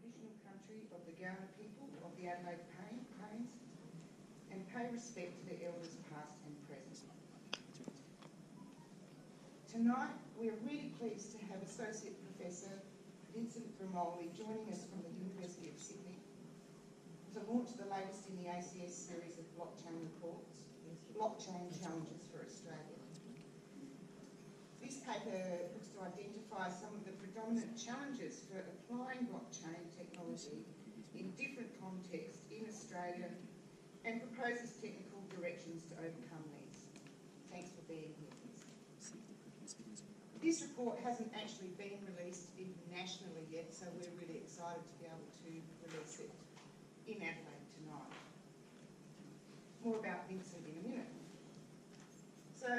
traditional country of the Kaurna people of the Adelaide Plains, and pay respect to their elders past and present. Tonight, we are really pleased to have Associate Professor Vincent Gramoli joining us from the University of Sydney to launch the latest in the ACS series of blockchain reports, Blockchain Challenges for Australia. This paper looks to identify some of the predominant challenges for applying blockchain technology in different contexts in Australia and proposes technical directions to overcome these. Thanks for being here. This report hasn't actually been released internationally yet, so we're really excited to be able to release it in Adelaide tonight. More about Vincent in a minute. So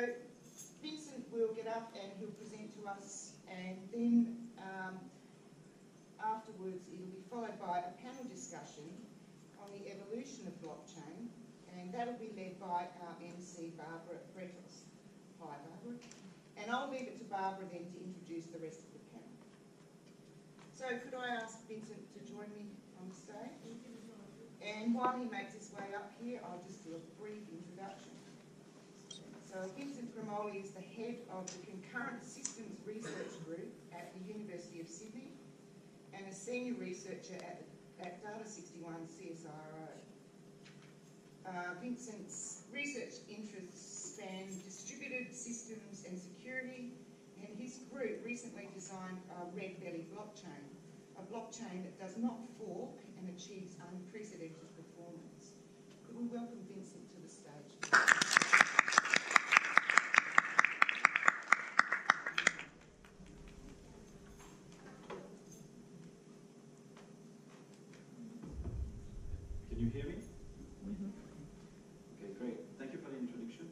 Vincent will get up and he'll present to us, and then afterwards it'll be followed by a panel discussion on the evolution of blockchain, and that'll be led by our MC, Vrettos. Hi, Barbara. And I'll leave it to Barbara then to introduce the rest of the panel. So could I ask Vincent to join me on the stage? And while he makes his way up here, I'll just do a brief introduction. So Vincent Gramoli is the head of the Concurrent Systems Research Group at the University of Sydney and a senior researcher at Data61 CSIRO. Vincent's research interests span distributed systems and security, and his group recently designed a red belly blockchain, a blockchain that does not fork and achieves unprecedented performance. Could we welcome Vincent to the stage? Can you hear me? Okay, great. Thank you for the introduction.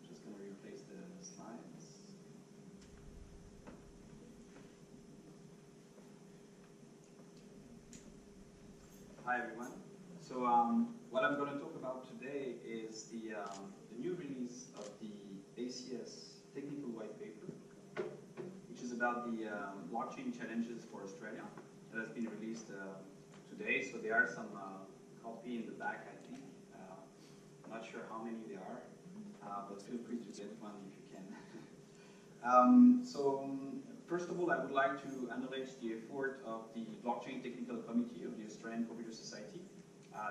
Just going to replace the slides. Hi everyone. So what I'm going to talk about today is the new release of the ACS Technical Whitepaper, which is about the blockchain challenges for Australia. That has been released today, so there are some copy in the back, I think. I'm not sure how many there are, but feel free to get one if you can. First of all, I would like to acknowledge the effort of the Blockchain Technical Committee of the Australian Computer Society.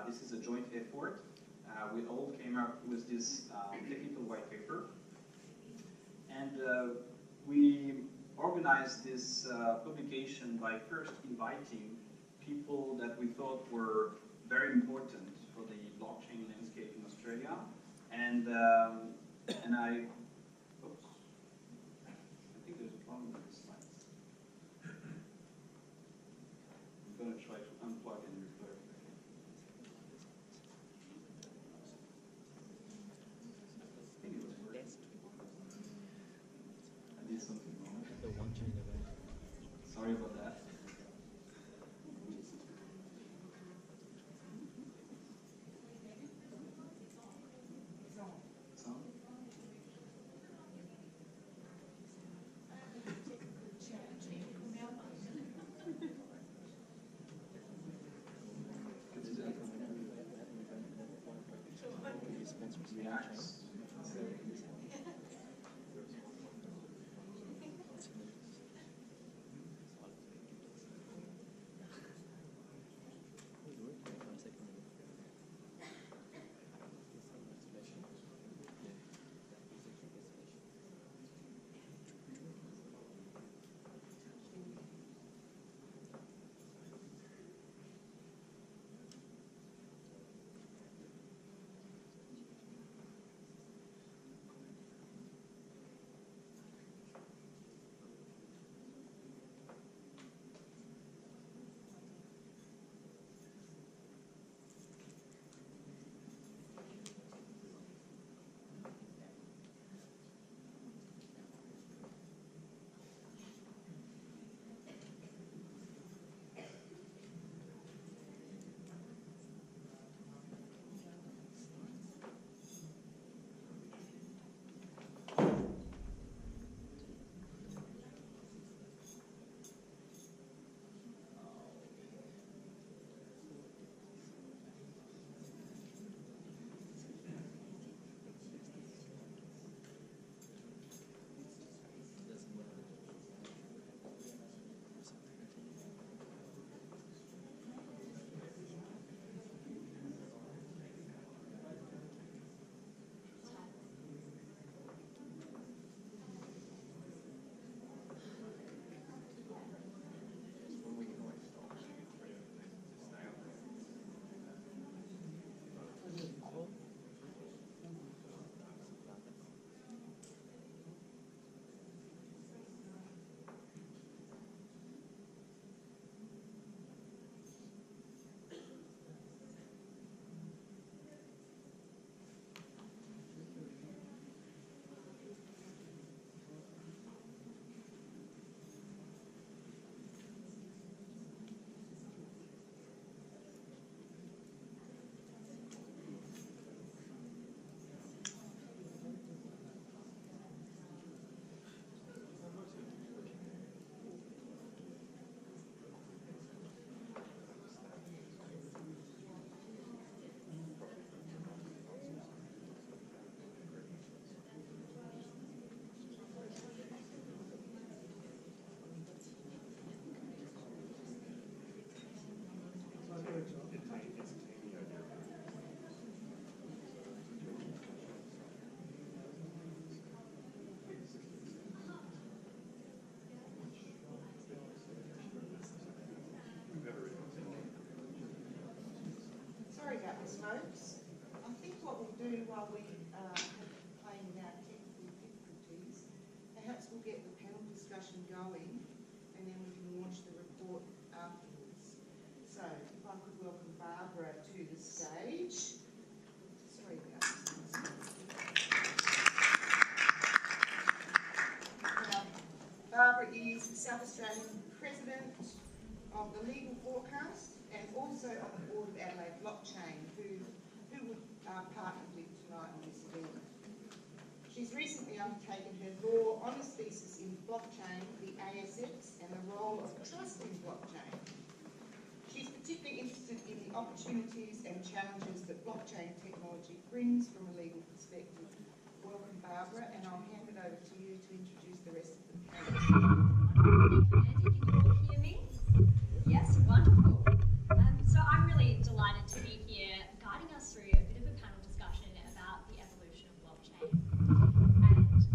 This is a joint effort. We all came up with this technical white paper. And we organized this publication by first inviting people that we thought were very important for the blockchain landscape in Australia, and I think there's a problem with the slides. I'm going to try to unplug and replug. I think it was working. I did something wrong. Sorry about that. Australian President of the Legal Forecast and also on the board of Adelaide Blockchain, who would partner with tonight on this event. She's recently undertaken her law honours thesis in blockchain, the ACS, and the role of trust in blockchain. She's particularly interested in the opportunities and challenges that blockchain technology brings from a legal perspective. Welcome, Barbara, and I'll hand it over to you to introduce the rest of the panel. Can you all hear me? Yes, wonderful. So I'm really delighted to be here guiding us through a bit of a panel discussion about the evolution of blockchain. And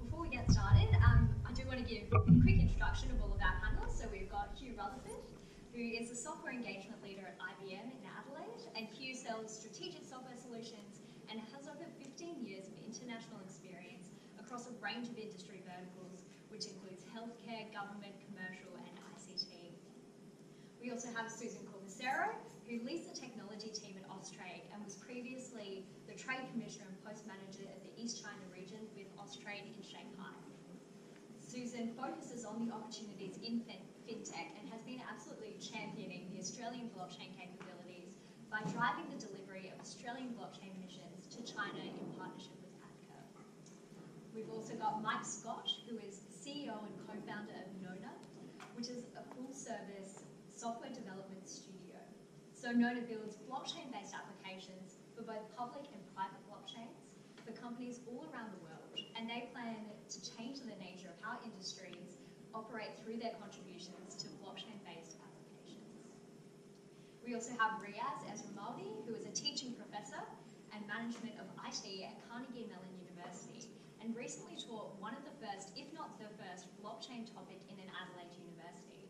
before we get started, I do want to give a quick introduction of all of our panelists. So we've got Hugh Rutherford, who is a software engagement leader at IBM in Adelaide, and Hugh sells strategic software solutions and has over 15 years of international experience across a range of industry verticals, which includes healthcare, government, commercial, and ICT. We also have Susan Corbisiero, who leads the technology team at Austrade and was previously the Trade Commissioner and Post Manager of the East China region with Austrade in Shanghai. Susan focuses on the opportunities in fintech and has been absolutely championing the Australian blockchain capabilities by driving the delivery of Australian blockchain missions to China in partnership with ADCA. We've also got Mike Scott, who is CEO and co-founder of Nona, which is a full-service software development studio. So Nona builds blockchain-based applications for both public and private blockchains for companies all around the world, and they plan to change the nature of how industries operate through their contributions to blockchain-based applications. We also have Riaz Esmailzadeh, who is a teaching professor and management of IT at Carnegie Mellon University, and recently taught one of the first, if not the first, blockchain topic in an Adelaide university.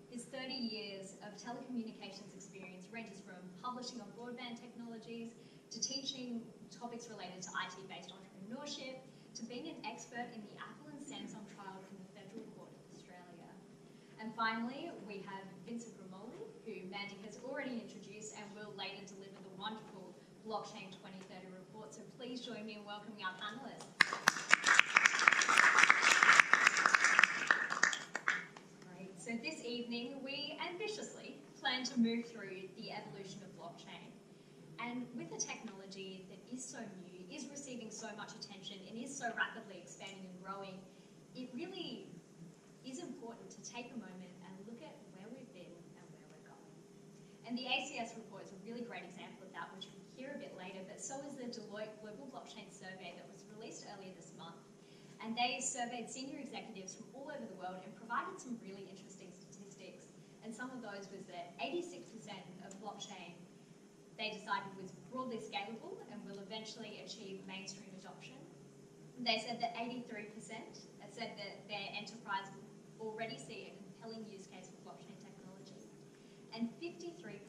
His 30 years of telecommunications experience ranges from publishing on broadband technologies to teaching topics related to IT-based entrepreneurship to being an expert in the Apple and Samsung trial from the Federal Court of Australia. And finally, we have Vincent Gramoli, who Mandy has already introduced and will later deliver the wonderful Blockchain 2030 report. So please join me in welcoming our panelists. Great. So this evening, we ambitiously plan to move through the evolution of blockchain. And with the technology that is so new, is receiving so much attention, and is so rapidly expanding and growing, it really is important to take a moment and look at where we've been and where we're going. And the ACS report is a really great example of that, which we'll hear a bit later, but so is the Deloitte Global Blockchain Survey that was released earlier this month. And they surveyed senior executives from all over the world and provided some really interesting statistics. And some of those was that 86% of blockchain they decided was broadly scalable and will eventually achieve mainstream adoption. They said that 83% said that their enterprise will already see a compelling use case for blockchain technology. And 53%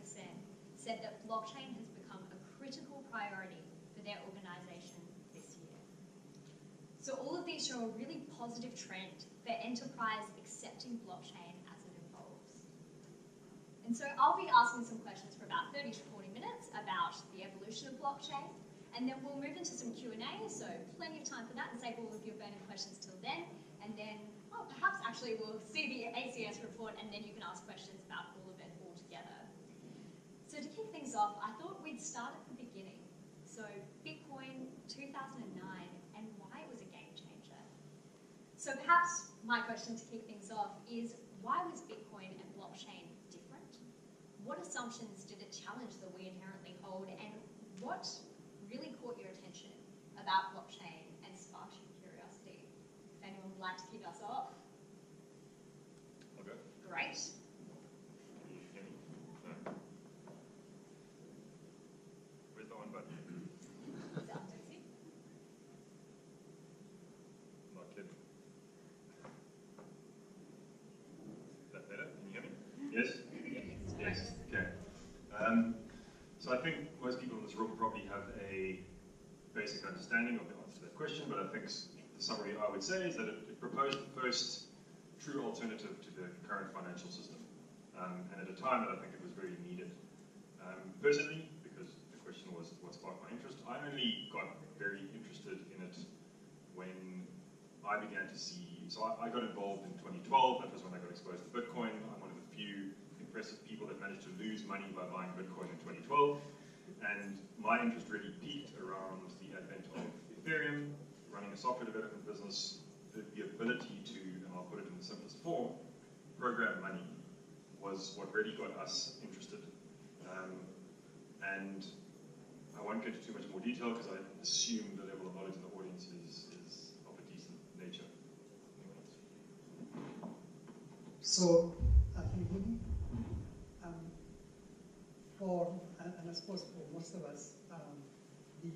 said that blockchain has become a critical priority for their organisation this year. So all of these show a really positive trend for enterprise accepting blockchain as it evolves. And so I'll be asking some questions for about 30 to 40 minutes about the evolution of blockchain, and then we'll move into some Q&A, so plenty of time for that, and save all of your burning questions till then, and then perhaps actually we'll see the ACS report, and then you can ask questions about all of it all together. So to kick things off, I thought we'd start at the beginning. So Bitcoin 2009 and why it was a game changer. So perhaps my question to kick things off is, why was Bitcoin and blockchain different? What assumptions did it challenge that we inherently hold, and what really caught your attention about blockchain and sparked your curiosity? If anyone would like to kick us off. I'll go. Great. Can you hear me? No. Where's the on button? Sounds easy. I'm not kidding. Is that better? Can you hear me? Yes? Yes. Okay. So I think most people in this room probably have a basic understanding of the answer to that question, but I think the summary I would say is that it proposed the first true alternative to the current financial system, and at a time that I think it was very needed. Personally, because the question was what sparked my interest, I only got very interested in it when I began to see So I got involved in 2012. That was when I got exposed to Bitcoin. I'm one of the few impressive people that managed to lose money by buying Bitcoin in 2012. And my interest really peaked around the advent of Ethereum, running a software development business, the ability to, and I'll put it in the simplest form, program money was what really got us interested. And I won't get into too much more detail because I assume the level of knowledge in the audience is of a decent nature. So, can you hear me? And I suppose for most of us, the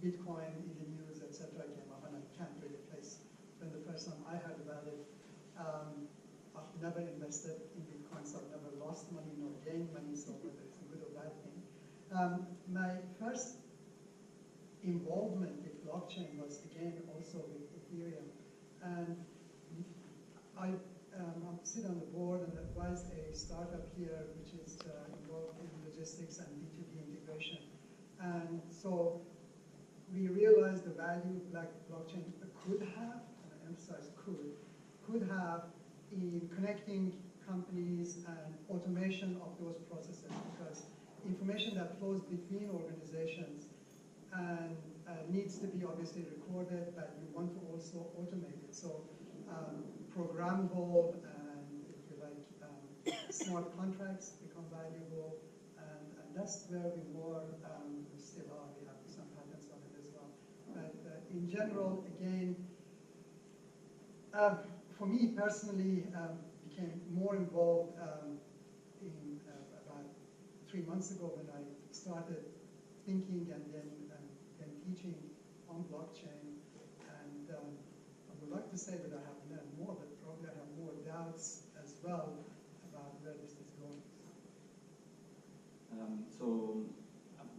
Bitcoin in the news, etc., came up, and I can't really place when the first time I heard about it. I've never invested in Bitcoin, so I've never lost money nor gained money, so whether it's a good or bad thing. My first involvement with blockchain was again also with Ethereum, and I sit on the board and advise a startup here which is involved in logistics and B2B integration. And so we realized the value blockchain could have, and I emphasize could have in connecting companies and automation of those processes, because information that flows between organizations and needs to be obviously recorded, but you want to also automate it. So programmable and, if you like, smart contracts become valuable, and that's where we were, we still are. We have some patents on it as well. But in general, again, for me personally, became more involved in about 3 months ago when I started thinking and then teaching on blockchain. And I would like to say that I have learned more, but probably I have more doubts as well about where this is going. So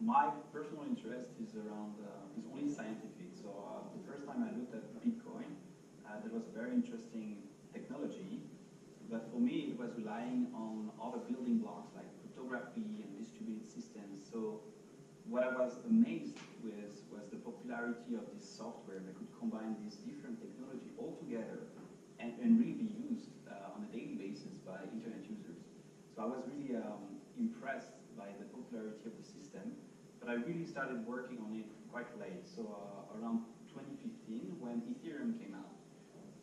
my personal interest is around is only scientific. So the first time I looked at Bitcoin, that was a very interesting technology, but for me it was relying on other building blocks like cryptography and distributed systems. So what I was amazed with was the popularity of this software that could combine these different technology all together and really be used on a daily basis by internet users. So I was really impressed by the popularity of the system, but I really started working on it quite late, so around 2015 when Ethereum came out.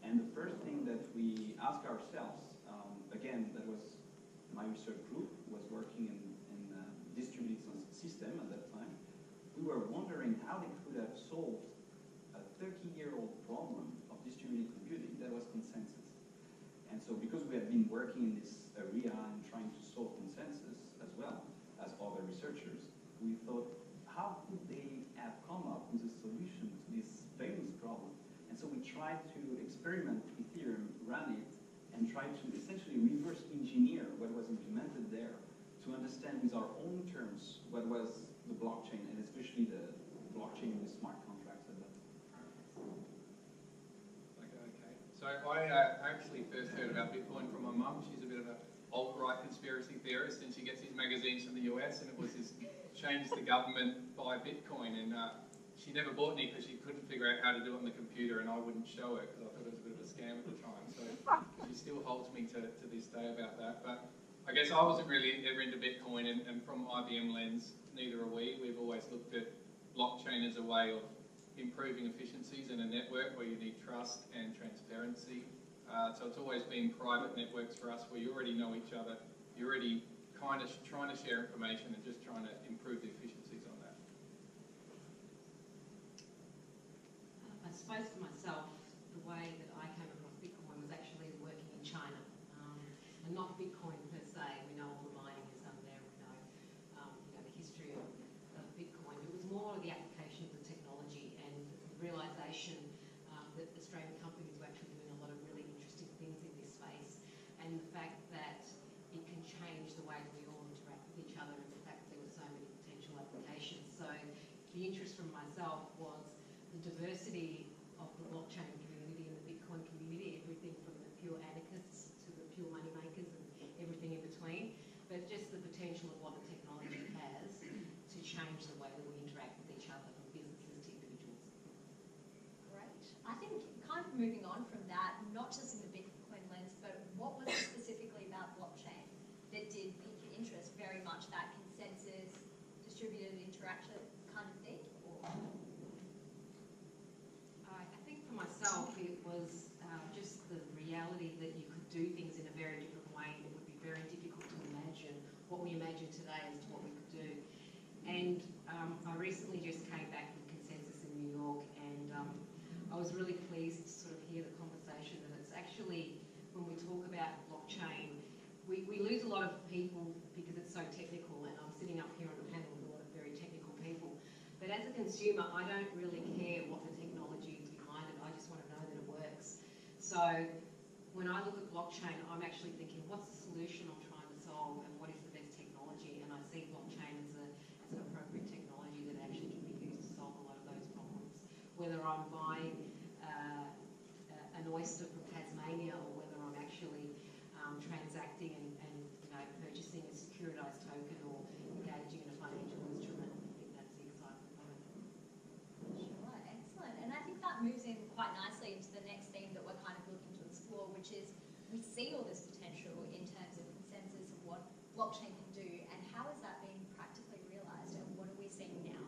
And the first thing that we asked ourselves, again, that was my research group was working in distributed system at that time. We were wondering how they could have solved a 30-year-old problem of distributed computing that was consensus. And so because we had been working in this area and trying to solve consensus as well as other researchers, we thought, how could they have come up with a solution to this famous problem? And so we tried to experiment Ethereum, run it, and try to essentially reverse engineer what was implemented there to understand with our own terms what was the blockchain, and especially the blockchain with smart contracts at that time. Okay. So I actually first heard about Bitcoin from my mum. She's a bit of a alt-right conspiracy theorist, and she gets these magazines from the US, and it was this change the government by Bitcoin, and she never bought any because she couldn't figure out how to do it on the computer, and I wouldn't show her because I thought it was a bit of a scam at the time. So she still holds me to this day about that. But I guess I wasn't really ever into Bitcoin, and from IBM lens, neither are we. We've always looked at blockchain as a way of improving efficiencies in a network where you need trust and transparency. So it's always been private networks for us where you already know each other, you're already kind of trying to share information and just trying to improve the efficiencies on that. I suppose for myself, the way that I came across Bitcoin was actually working in China. And not Bitcoin per se. We know all the mining is done there. We know, the history of Bitcoin. It was more the application of the technology and the realisation that Australian companies were actually doing a lot of really interesting things in this space, and the fact that it can change the way that we all interact with each other, and the fact that there were so many potential applications. So the interest from myself was the diversity of the blockchain community and the Bitcoin community, everything from the pure anarchists to the pure money makers and everything in between, but just the potential of what the technology has to change the way that we interact with each other, from businesses to individuals. Great. I think kind of moving on from that, what we imagine today as to what we could do. And I recently just came back from Consensus in New York, and I was really pleased to sort of hear the conversation that it's actually, when we talk about blockchain, we lose a lot of people because it's so technical, and I'm sitting up here on a panel with a lot of very technical people. But as a consumer, I don't really care what the technology is behind it. I just want to know that it works. So when I look at blockchain, I'm actually thinking, what's the solution I'm trying to solve, and what is the best technology? And I see blockchain as an appropriate technology that actually can be used to solve a lot of those problems. Whether I'm buying an oyster from Tasmania, or whether I'm actually transacting and purchasing a securitized token or engaging in a financial instrument, I think that's the excitement of it. Sure, excellent. And I think that moves in quite nicely into the next theme that we're kind of looking to explore, which is we see all this potential in terms of consensus of what blockchain can do, and how is that being practically realised, and what are we seeing now?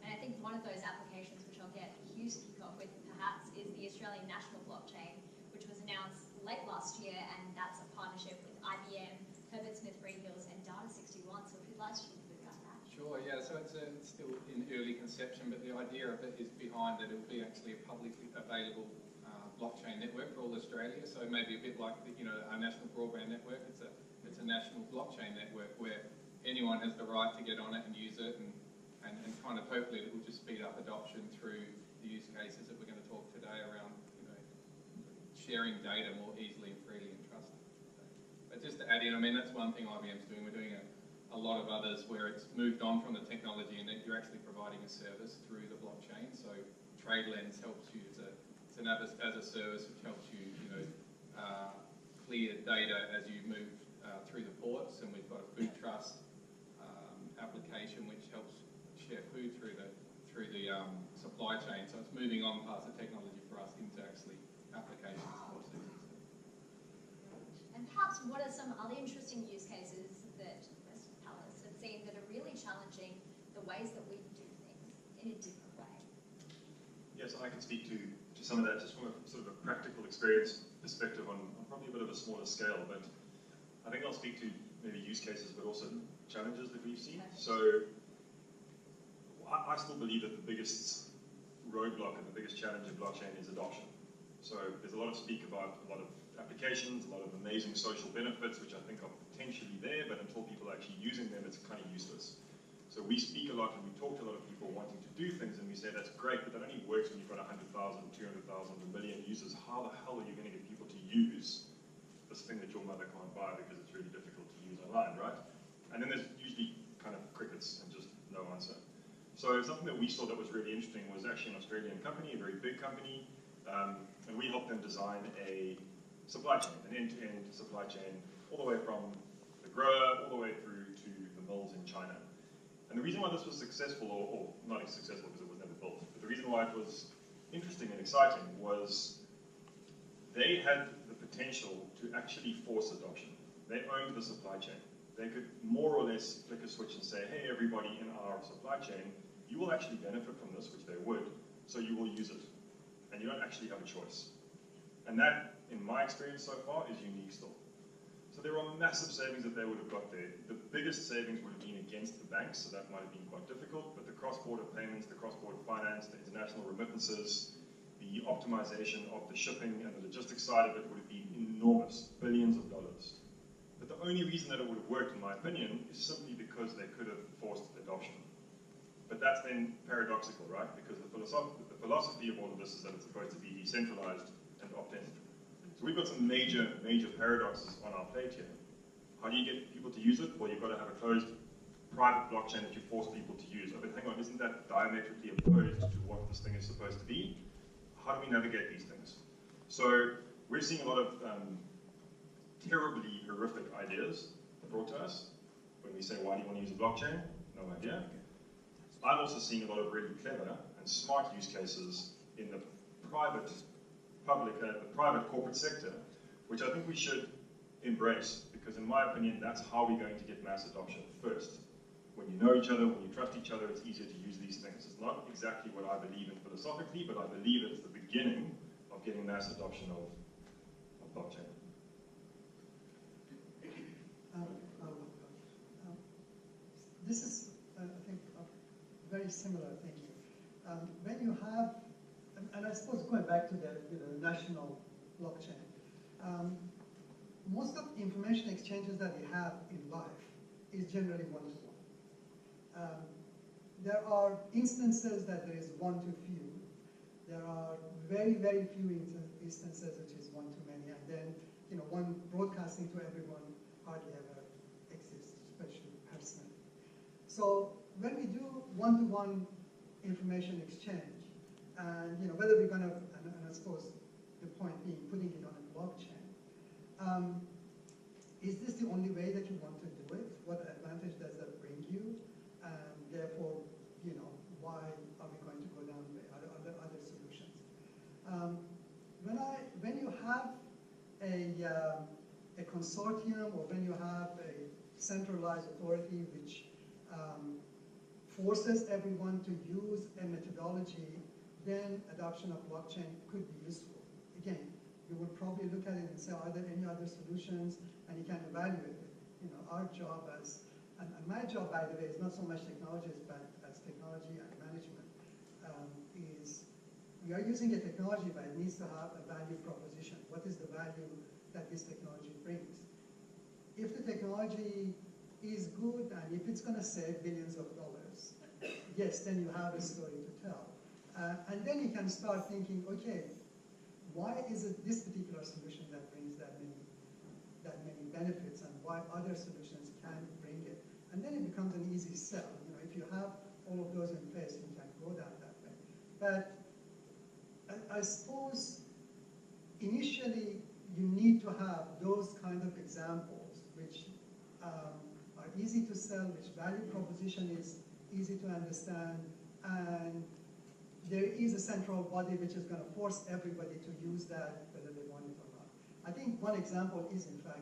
And I think one of those applications, which I'll get Hugh to kick off with perhaps, is the Australian National Blockchain, which was announced late last year, and that's a partnership with IBM, Herbert Smith Freehills, and Data61. So if you'd like to talk a bit about that. Sure, yeah, so it's still in early conception, but the idea of it is behind that it will be actually a publicly available blockchain network for all Australia. So maybe a bit like our national broadband network. It's a national blockchain network where anyone has the right to get on it and use it, and kind of hopefully it will just speed up adoption through the use cases that we're going to talk today around sharing data more easily and freely and trusted. But just to add in, I mean, that's one thing IBM's doing. We're doing a lot of others where it's moved on from the technology and that you're actually providing a service through the blockchain. So TradeLens helps you to, it's an as a service which helps you, clear data as you move through the ports, and we've got a food trust application which helps share food through the supply chain. So it's moving on past the technology for us into actually applications for citizens. And perhaps what are some other interesting use cases that the rest of the panelists have seen that are really challenging the ways that we do things in a different way? Yes, I can speak to some of that just from a sort of a practical experience perspective on probably a bit of a smaller scale, but I think I'll speak to maybe use cases but also challenges that we've seen. So I still believe that the biggest roadblock and the biggest challenge of blockchain is adoption. So there's a lot of speak about a lot of applications, a lot of amazing social benefits, which I think are potentially there, but until people are actually using them, it's kind of useless. So we speak a lot and we talk to a lot of people wanting to do things, and we say that's great, but that only works when you've got 100,000, 200,000, a million users. How the hell are you going to get people to use this thing that your mother can't buy because it's really difficult to use online, right? And then there's usually kind of crickets and just no answer. So something that we saw that was really interesting was actually an Australian company, a very big company, and we helped them design a supply chain, an end-to-end supply chain, all the way from the grower all the way through to the mills in China. And the reason why this was successful, or not as successful because it was never built, but the reason why it was interesting and exciting was they had the potential to actually force adoption. They owned the supply chain. They could more or less flick a switch and say, hey, everybody in our supply chain, you will actually benefit from this, which they would, so you will use it. And you don't actually have a choice. And that, in my experience so far, is unique still. So there are massive savings that they would have got there. The biggest savings would have been against the banks, so that might have been quite difficult, but the cross-border payments, the cross-border finance, the international remittances, the optimization of the shipping and the logistics side of it would have been enormous, billions of dollars. But the only reason that it would have worked, in my opinion, is simply because they could have forced adoption. But that's then paradoxical, right? Because the philosophy of all of this is that it's supposed to be decentralized and opt-in. So we've got some major paradoxes on our plate here. How do you get people to use it? Well, you've got to have a closed private blockchain that you force people to use. But hang on, isn't that diametrically opposed to what this thing is supposed to be? How do we navigate these things? So we're seeing a lot of terribly horrific ideas brought to us when we say, why do you want to use a blockchain? No idea. I'm also seeing a lot of really clever and smart use cases in the private corporate sector, which I think we should embrace, because in my opinion, that's how we're going to get mass adoption first. When you know each other, when you trust each other, it's easier to use these things. It's not exactly what I believe in philosophically, but I believe it's the beginning of getting mass adoption of blockchain. very similar thinking. When you have, and I suppose going back to the national blockchain, most of the information exchanges that we have in life is generally one-to-one. There are instances that there is one to few. There are very, very few instances which is one to many, and then one broadcasting to everyone hardly ever exists, especially personally. So when we do one-to-one information exchange, and whether we're going to, and I suppose the point being putting it on a blockchain, is this the only way that you want to do it? What advantage does that bring you? And therefore, why are we going to go down the way? Are there other solutions? When you have a consortium, or when you have a centralized authority which forces everyone to use a methodology, then adoption of blockchain could be useful. Again, you would probably look at it and say, are there any other solutions? And you can evaluate it. Our job and my job, by the way, is not so much technologies, but as technology and management, is we are using a technology, but it needs to have a value proposition. What is the value that this technology brings? If the technology is good, and if it's going to save billions of dollars, yes, then you have a story to tell. And then you can start thinking, okay, why is it this particular solution that brings that many benefits, and why other solutions can't bring it? And then it becomes an easy sell. If you have all of those in place, you can go down that way. But I suppose initially you need to have those kind of examples which are easy to sell, which value proposition is easy to understand, and there is a central body which is going to force everybody to use that, whether they want it or not. I think one example is, in fact,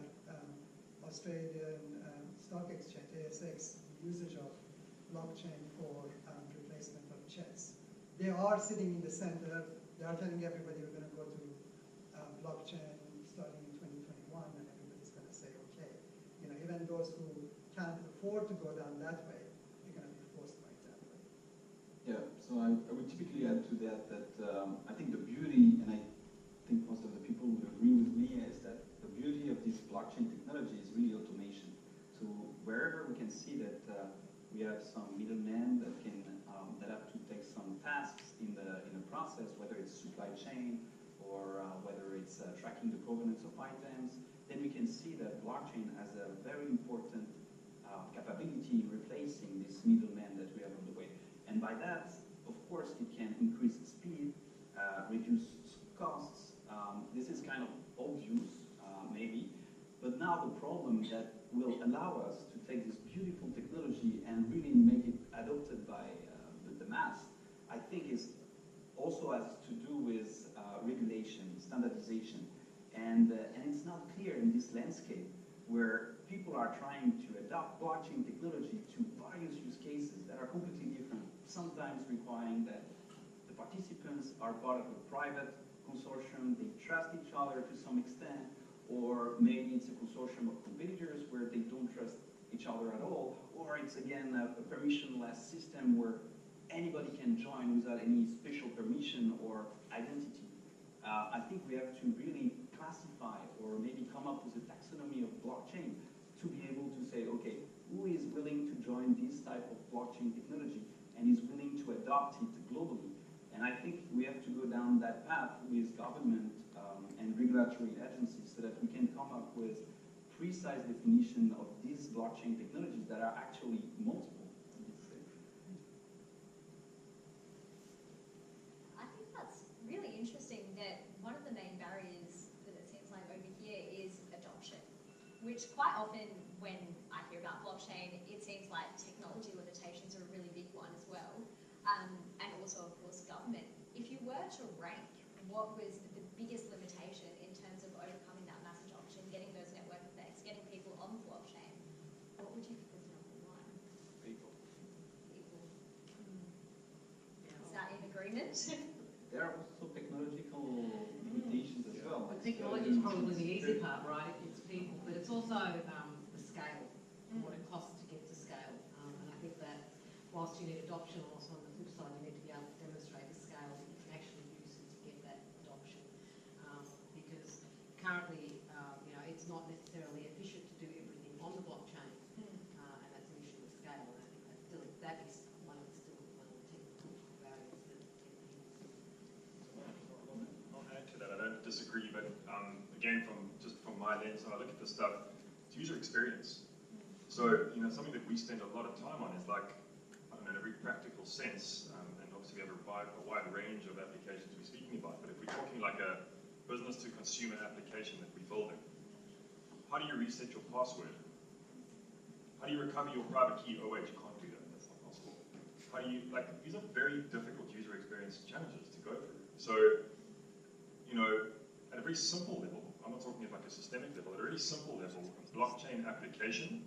Australian Stock Exchange, ASX, usage of blockchain for replacement of chess. They are sitting in the center. They are telling everybody we're going to go to blockchain starting in 2021, and everybody's going to say, okay. Even those who can't afford to go down that way, they're going to be forced by that way. Yeah, so I would typically add to that I think the beauty, and I think most of the people would agree with me, is that the beauty of this blockchain technology is really automation. So wherever we can see that we have some middlemen that can that have to take some tasks in the process, whether it's supply chain or whether it's tracking the provenance of items, then we can see that blockchain has a very important capability in replacing this middleman that we have on the way. And by that, of course, it can increase speed, reduce costs. This is kind of obvious, maybe, but now the problem that will allow us to take this beautiful technology and really make it adopted by the mass, I think is also has to do with regulation, standardization, and it's not clear in this landscape where people are trying to adopt blockchain technology to various use cases that are completely different, sometimes requiring that the participants are part of a private consortium, they trust each other to some extent, or maybe it's a consortium of competitors where they don't trust each other at all, or it's again a permissionless system where anybody can join without any special permission or identity. I think we have to really classify or maybe come up with a taxonomy of blockchain to be able to say, okay, who is willing to join this type of blockchain technology and is willing to adopt it globally? And I think we have to go down that path with government and regulatory agencies so that we can come up with precise definition of these blockchain technologies that are actually multiple. I think that's really interesting that one of the main barriers that it seems like over here is adoption, which quite often when I hear about blockchain, it seems like technology limitations are a really big one as well. And also, of course, government. If you were to rank what was the biggest limitation in terms of overcoming that mass adoption, getting those network effects, getting people on the blockchain, what would you put as number one? People. People. Is that in agreement? There are also technological limitations as well. Well, technology is probably the easy part, right? It's people, but it's also the scale, what it costs to get to scale. And I think that whilst you need adoption, also It's user experience. So, you know, something that we spend a lot of time on is like, I don't know, in a very practical sense, and obviously we have a wide range of applications we're speaking about, but if we're talking like a business to consumer application that we're building, how do you reset your password? How do you recover your private key? Oh wait, you can't do that, that's not possible. How do you, like, these are very difficult user experience challenges to go through. So, you know, at a very simple level, I'm not talking at like a systemic level, at a really simple level, a blockchain application,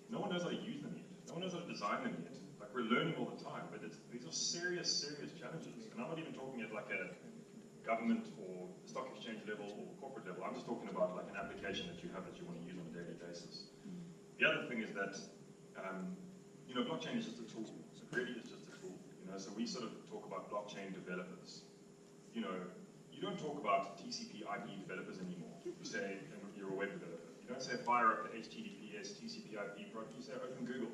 no one knows how to use them yet. No one knows how to design them yet. Like, we're learning all the time, but these are serious, serious challenges. And I'm not even talking at like a government or stock exchange level or corporate level. I'm just talking about like an application that you have that you want to use on a daily basis. The other thing is that, you know, blockchain is just a tool. It really is just a tool. You know, so we sort of talk about blockchain developers. You know, you don't talk about TCP IP developers anymore. You say you're a web developer. You don't say fire up the HTTPS TCP IP product. You say open Google.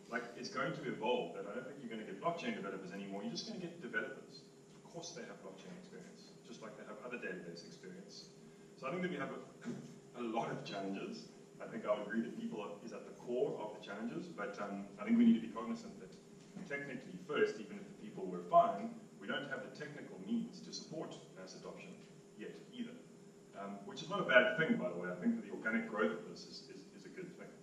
Like, it's going to evolve, but I don't think you're going to get blockchain developers anymore. You're just going to get developers. Of course they have blockchain experience, just like they have other database experience. So I think that we have a lot of challenges. I think I would agree that people is at the core of the challenges, but I think we need to be cognizant that technically first, even if the people were fine, we don't have the technical means to support mass adoption yet either. Which is not a bad thing, by the way. I think that the organic growth of this is a good thing.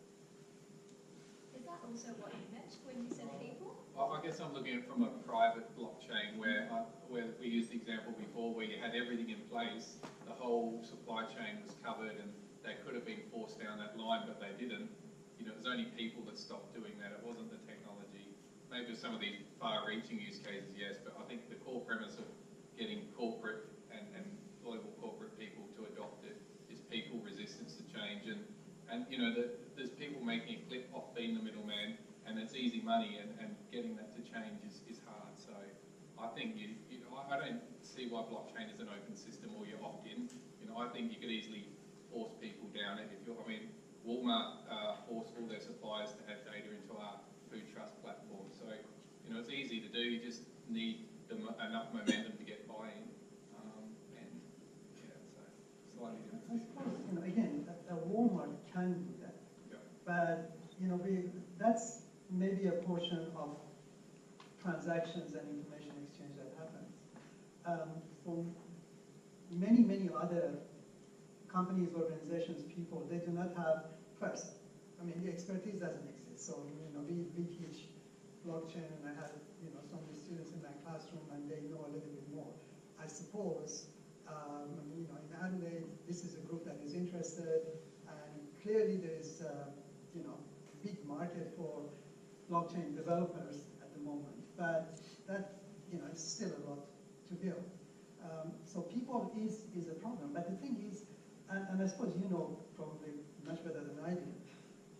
Is that also what you meant when you said people? Well, I guess I'm looking at it from a private blockchain where we used the example before where you had everything in place, the whole supply chain was covered and they could have been forced down that line, but they didn't. You know, it was only people that stopped doing that. It wasn't the technology. Maybe some of these far-reaching use cases, yes, but I think the core premise of getting corporate and global corporate people to adopt it is people resistance to change. And you know, there's people making a clip off being the middleman, and it's easy money, and getting that to change is hard. So I think I don't see why blockchain is an open system or you opt in. You know, I think you could easily force people down it. I mean, Walmart forced all their suppliers to have data into our food trust platform. So, you know, it's easy to do. You just need enough momentum to get buy-in. And yeah, so slightly different. I suppose, you know, again, a Walmart can do that. Yep. But, you know, that's maybe a portion of transactions and information exchange that happens. For many, many other companies, organizations, people, they do not have, first, I mean, the expertise doesn't exist. So, you know, we teach blockchain, and I have, you know, so many students in my classroom, and they know a little bit more. I suppose, you know, in Adelaide, this is a group that is interested, and clearly there is, you know, big market for blockchain developers at the moment. But that, you know, is still a lot to build. So people is a problem. But the thing is, and I suppose you know probably much better than I do,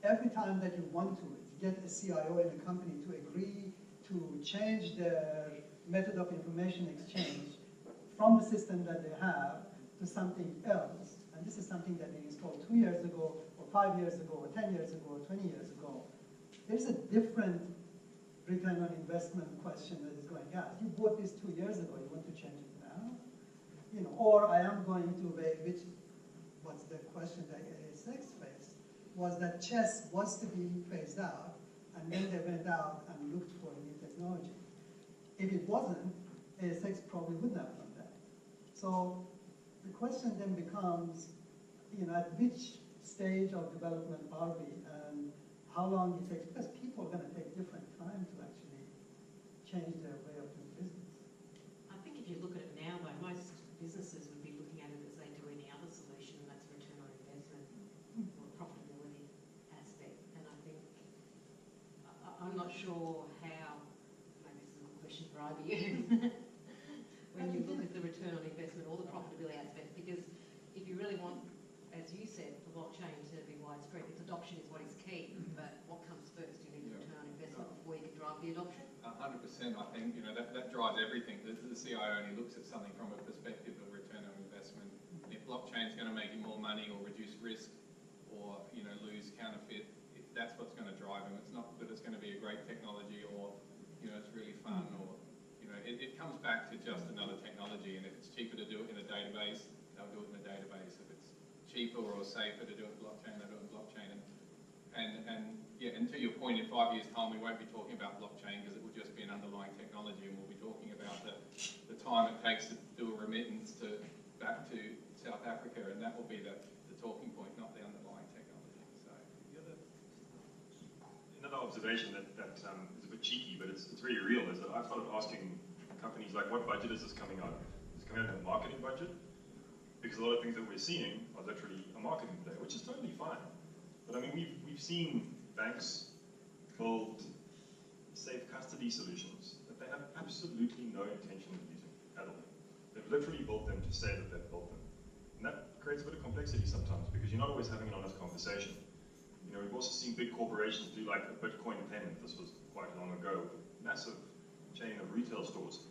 every time that you want to get a CIO in a company to agree to change their method of information exchange from the system that they have to something else, and this is something that they installed 2 years ago, or 5 years ago, or 10 years ago, or 20 years ago, there's a different return on investment question that is going out. You bought this 2 years ago, you want to change it now? You know, or I am going to, which was the question that ASX faced, was that chess was to be phased out, and then they went out and looked for new technology. If it wasn't, ASX probably wouldn't have done that. So the question then becomes, you know, at which stage of development are we, and how long it takes, because people are going to take different time to actually change their way of doing business. I think if you look at it now, though, most businesses would be looking at it as they do any other solution, and that's return on investment or profitability aspect. And I think, I'm not sure how, maybe this is a good question for IBM, when you look at the return on investment or the profitability aspect, because if you really want, as you said, the blockchain to be widespread, its adoption is what is key, but what comes first? You need the return on investment before you can drive the adoption? 100%, I think, you know, that drives everything. The CIO only looks at something from a perspective of return on investment. If blockchain is going to make you more money or reduce risk or, you know, lose counterfeit, that's what's going to drive them. It's not that it's going to be a great technology or, you know, it's really fun or, you know, it comes back to just another technology, and if it's cheaper to do it in a database, they'll do it in a database. If it's cheaper or safer to do it in blockchain, they'll do it in blockchain. And Yeah, and to your point, in 5 years' time, we won't be talking about blockchain because it will just be an underlying technology, and we'll be talking about the time it takes to do a remittance back to South Africa, and that will be the talking point, not the underlying technology. So, another observation that is a bit cheeky, but it's very real, is that I've started asking companies like, what budget is this coming out of? Is it coming out of a marketing budget? Because a lot of things that we're seeing are literally a marketing play, which is totally fine. But I mean, we've seen banks build safe custody solutions that they have absolutely no intention of using at all. They've literally built them to say that they've built them. And that creates a bit of complexity sometimes because you're not always having an honest conversation. You know, we've also seen big corporations do like a Bitcoin payment. This was quite long ago with a massive chain of retail stores.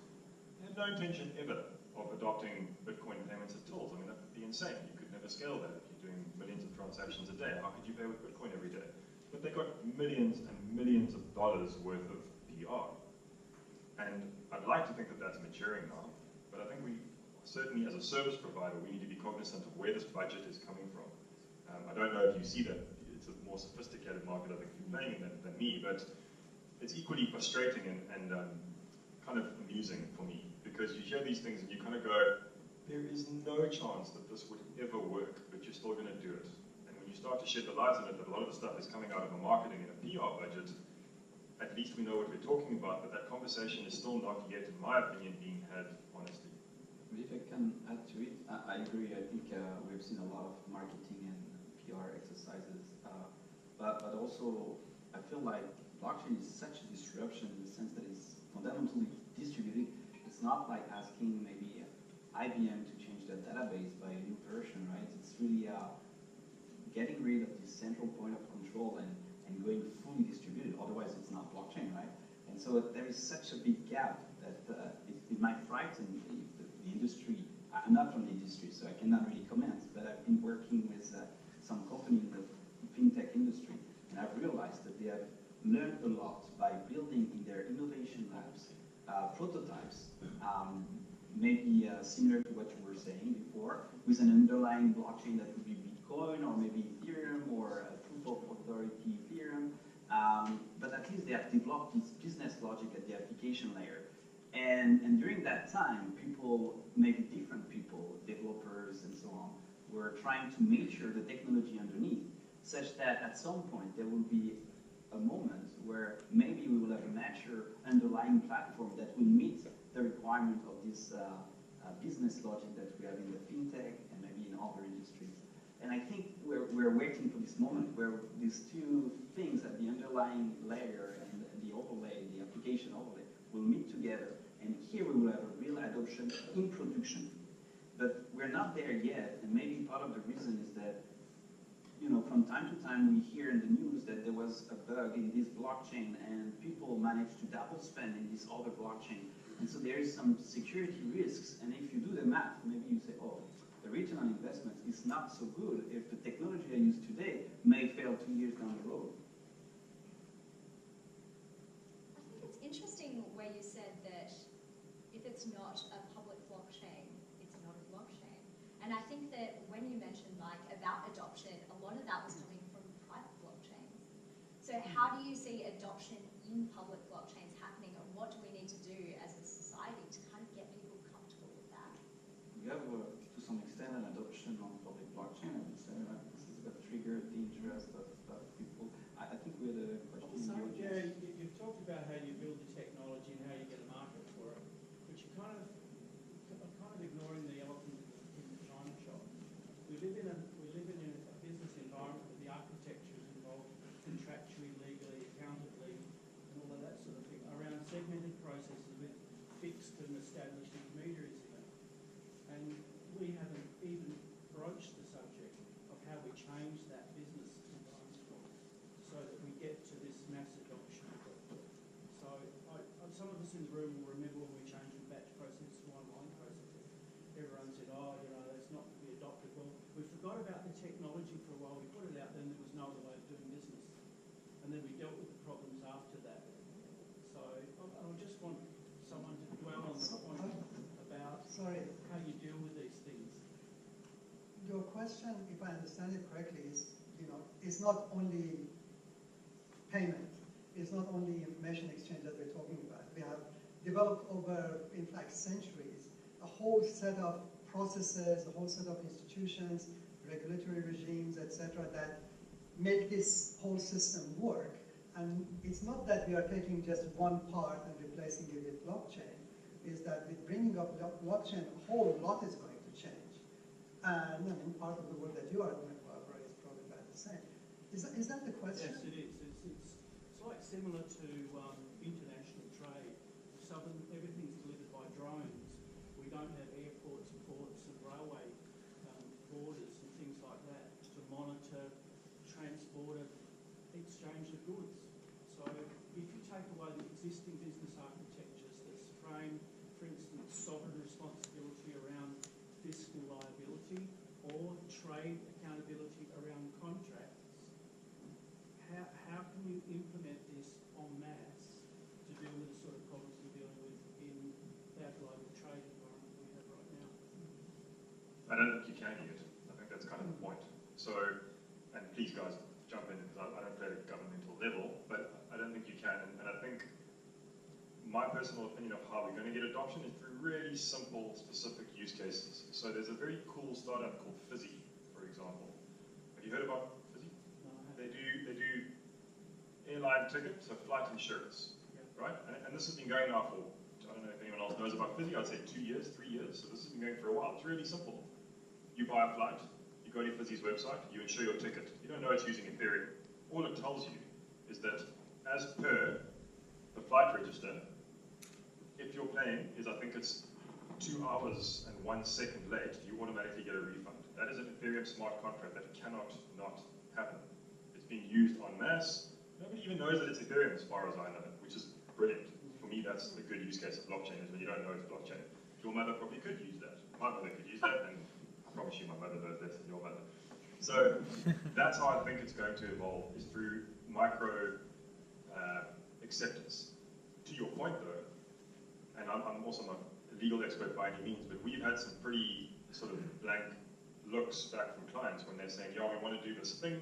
They had no intention ever of adopting Bitcoin payments as tools. I mean, that would be insane. You could never scale that if you're doing millions of transactions a day. How could you pay with Bitcoin every day? But they got millions and millions of dollars worth of PR. And I'd like to think that that's maturing now, but I think we, certainly as a service provider, we need to be cognizant of where this budget is coming from. I don't know if you see that. It's a more sophisticated market, I think, you're playing in than me, but it's equally frustrating and kind of amusing for me, because you hear these things and you kind of go, there is no chance that this would ever work, but you're still going to do it. And when you start to shed the light on it, that a lot of the stuff is coming out of a marketing and a PR budget, at least we know what we're talking about, but that conversation is still not yet, in my opinion, being had honestly. If I can add to it, I agree. I think we've seen a lot of marketing and PR exercises, but also I feel like blockchain is such a disruption in the sense that it's fundamentally distributed. It's not like asking maybe IBM to change their database by a new version, right? It's really getting rid of this central point of control and going fully distributed. Otherwise, it's not blockchain, right? And so there is such a big gap that it might frighten the industry. I'm not from the industry, so I cannot really comment, but I've been working with some company in the fintech industry, and I've realized that they have learned a lot by building in their innovation labs prototypes, maybe similar to what you were saying before, with an underlying blockchain that would be Bitcoin or maybe Ethereum or proof of authority Ethereum, but at least they have developed this business logic at the application layer. And during that time, people, maybe different people, developers and so on, were trying to mature the technology underneath, such that at some point there will be a moment where maybe we will have a mature underlying platform that will meet the requirement of this business logic that we have in the fintech and maybe in other industries. And I think we're waiting for this moment where these two things at the underlying layer and the overlay, the application overlay, will meet together. And here we will have a real adoption in production. But we're not there yet, and maybe part of the reason is that, you know, from time to time we hear in the news that there was a bug in this blockchain and people managed to double spend in this other blockchain. And so there is some security risks, and if you do the math, maybe you say, oh, the return on investment is not so good if the technology I use today may fail 2 years down the road. I think it's interesting where you said that if it's not a public blockchain, it's not a blockchain. And I think that when you mentioned like about adoption, a lot of that was coming from private blockchains. So how do you see adoption in public blockchains happening, and what do we need to do as a society to kind of get people comfortable with that? We have, to some extent, an adoption on public blockchain, I would say, right? This is what triggered the interest of people. I think we had a question. Yeah, you've talked about how you build the technology and how you get a market for it, but you're kind of ignoring the elephant in the china shop. We live in a business environment where the architecture is involved contractually, legally, accountably, and all of that sort of thing, around segmented processes with fixed and established intermediaries in it. And we haven't even broached the subject of how we change that business environment so that we get to this mass adoption. So some of us in the room will remember when we changed from batch process to online processing. Everyone said, oh, you know, that's not to be adopted. Well, we forgot about the technology for a while. We put it out, then there was no other way of doing business. And then we dealt with the problems after that. So I just want someone to dwell on the point about how you deal with these things. Your question, if I understand it correctly, is, you know, is not only payment. It's not only information exchange that we're talking about. We have developed over, in fact, centuries, a whole set of processes, a whole set of institutions, regulatory regimes, etc., that make this whole system work. And it's not that we are taking just one part and replacing it with blockchain. Is that with bringing up blockchain, a whole lot is going to change. And I mean, part of the work that you are doing, Barbara, is probably about the same. Is that the question? Yes, it is. It's like similar to international trade. Everything's delivered by drones. We don't have airports, ports, and railway borders and things like that to monitor, transport, exchange of goods. So if you take away the existing business architectures that's framed, for instance, sovereign responsibility around fiscal liability or trade accountability around contracts, how can you implement this en masse to deal with the sort of problems we're dealing with in our global trade environment we have right now? I don't think you can yet. I think that's kind of the point. So, and please guys, jump in, because I don't play at governmental level, but I don't think you can. And I think my personal opinion of how we're going to get adoption is through really simple, specific use cases. So there's a very cool startup called Fizzy, for example. Have you heard about Fizzy? No, They do airline tickets, so flight insurance, right? And this has been going now for, I don't know if anyone else knows about Fizzy, I'd say 2 years, 3 years. So this has been going for a while. It's really simple. You buy a flight, you go to Fizzy's website, you insure your ticket. You don't know it's using Ethereum. All it tells you is that as per the flight register, if your plane is, I think it's 2 hours and 1 second late, you automatically get a refund. That is an Ethereum smart contract that cannot not happen. It's being used en masse. Nobody even knows that it's Ethereum as far as I know, which is brilliant. For me, that's the good use case of blockchain, is when you don't know it's blockchain. Your mother probably could use that. My mother could use that, and I promise you my mother knows less than your mother. So that's how I think it's going to evolve, is through micro acceptance. To your point though, and I'm also not a legal expert by any means, but we've had some pretty sort of blank looks back from clients when they're saying, yeah, we want to do this thing,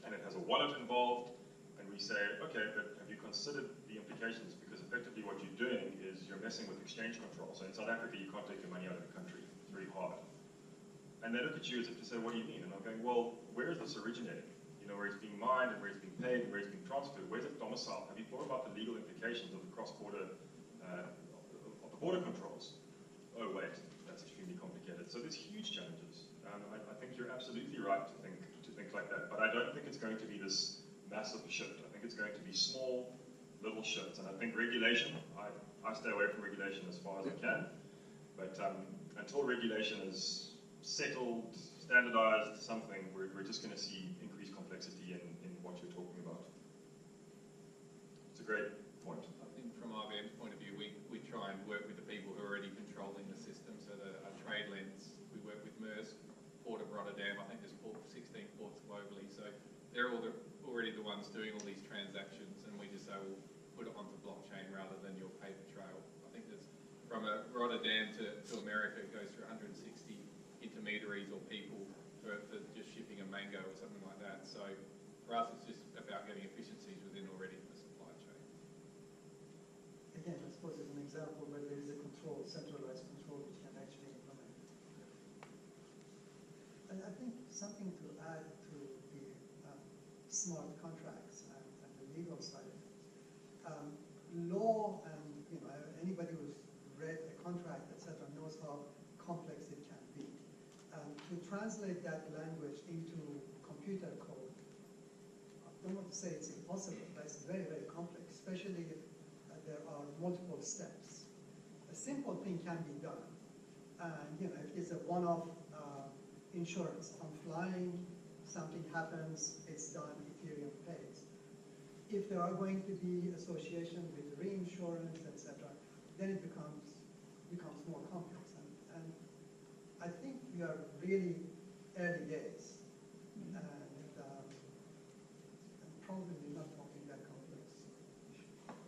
and it has a wallet involved, and we say, okay, but have you considered the implications? Because effectively what you're doing is you're messing with exchange control. So in South Africa, you can't take your money out of the country. It's very hard. And they look at you as if to say, what do you mean? And I'm going, well, where is this originating? You know, where it's being mined, and where it's being paid, and where it's being transferred. Where's it domiciled? Have you thought about the legal implications of the cross-border, of the border controls? Oh, wait, that's extremely complicated. So there's huge challenges. I think you're absolutely right to think like that. But I don't think it's going to be this massive shift. I think it's going to be small, little shifts. And I think regulation, I stay away from regulation as far as I can. But until regulation is settled, standardized, something, we're just going to see increased complexity in what you're talking about. It's a great point. I think from IBM's point of view, we try and work with the people who are already controlling the system. So our trade lens, we work with Maersk, Port of Rotterdam. I think there's 16 ports globally. So they're already the ones doing all these transactions, and we just say, well, put it onto blockchain rather than your paper trail. I think there's, from Rotterdam to America, it goes through 160 intermediaries or people for just shipping a mango or something like that. So for us, it's just about getting efficiencies within already the supply chain. Again, I suppose it's an example where there is a control, centralized control, which can actually implement. And I think something to add to the smart contracts and the legal side of it. Law and anybody who's read a contract, etc., knows how complex it can be. To translate that language into computer code, I don't want to say it's impossible, but it's very, very complex, especially if there are multiple steps. A simple thing can be done, and if it's a one-off insurance, I'm flying, something happens, it's done, Ethereum pays. If there are going to be association with reinsurance, etc., then it becomes more complex. And I think we are really early days, and probably not talking that complex.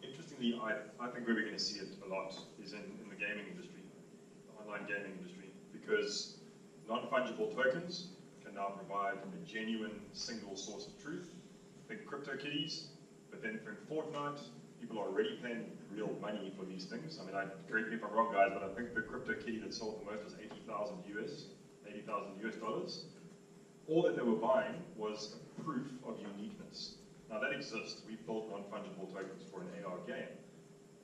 Interestingly, I think where we're going to see it a lot is in the gaming industry, the online gaming industry, because non-fungible tokens can now provide a genuine single source of truth. think crypto kitties, but then think Fortnite. People are already paying real money for these things. I mean, correct me if I'm wrong, guys, but I think the crypto kitty that sold the most was $80,000 US. All that they were buying was a proof of uniqueness. Now that exists. We've built non-fungible tokens for an AR game.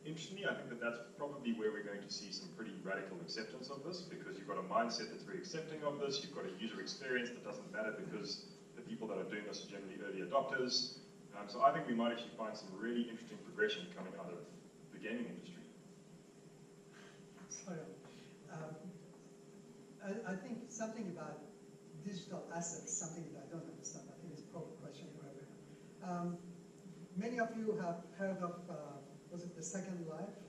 Interestingly, I think that that's probably where we're going to see some pretty radical acceptance of this, because you've got a mindset that's very accepting of this. You've got a user experience that doesn't matter because the people that are doing this are generally early adopters. So I think we might actually find some really interesting progression coming out of the gaming industry. Sorry. I think something about digital assets, something that I don't understand. I think it's probably a question for everyone. Many of you have heard of, was it the Second Life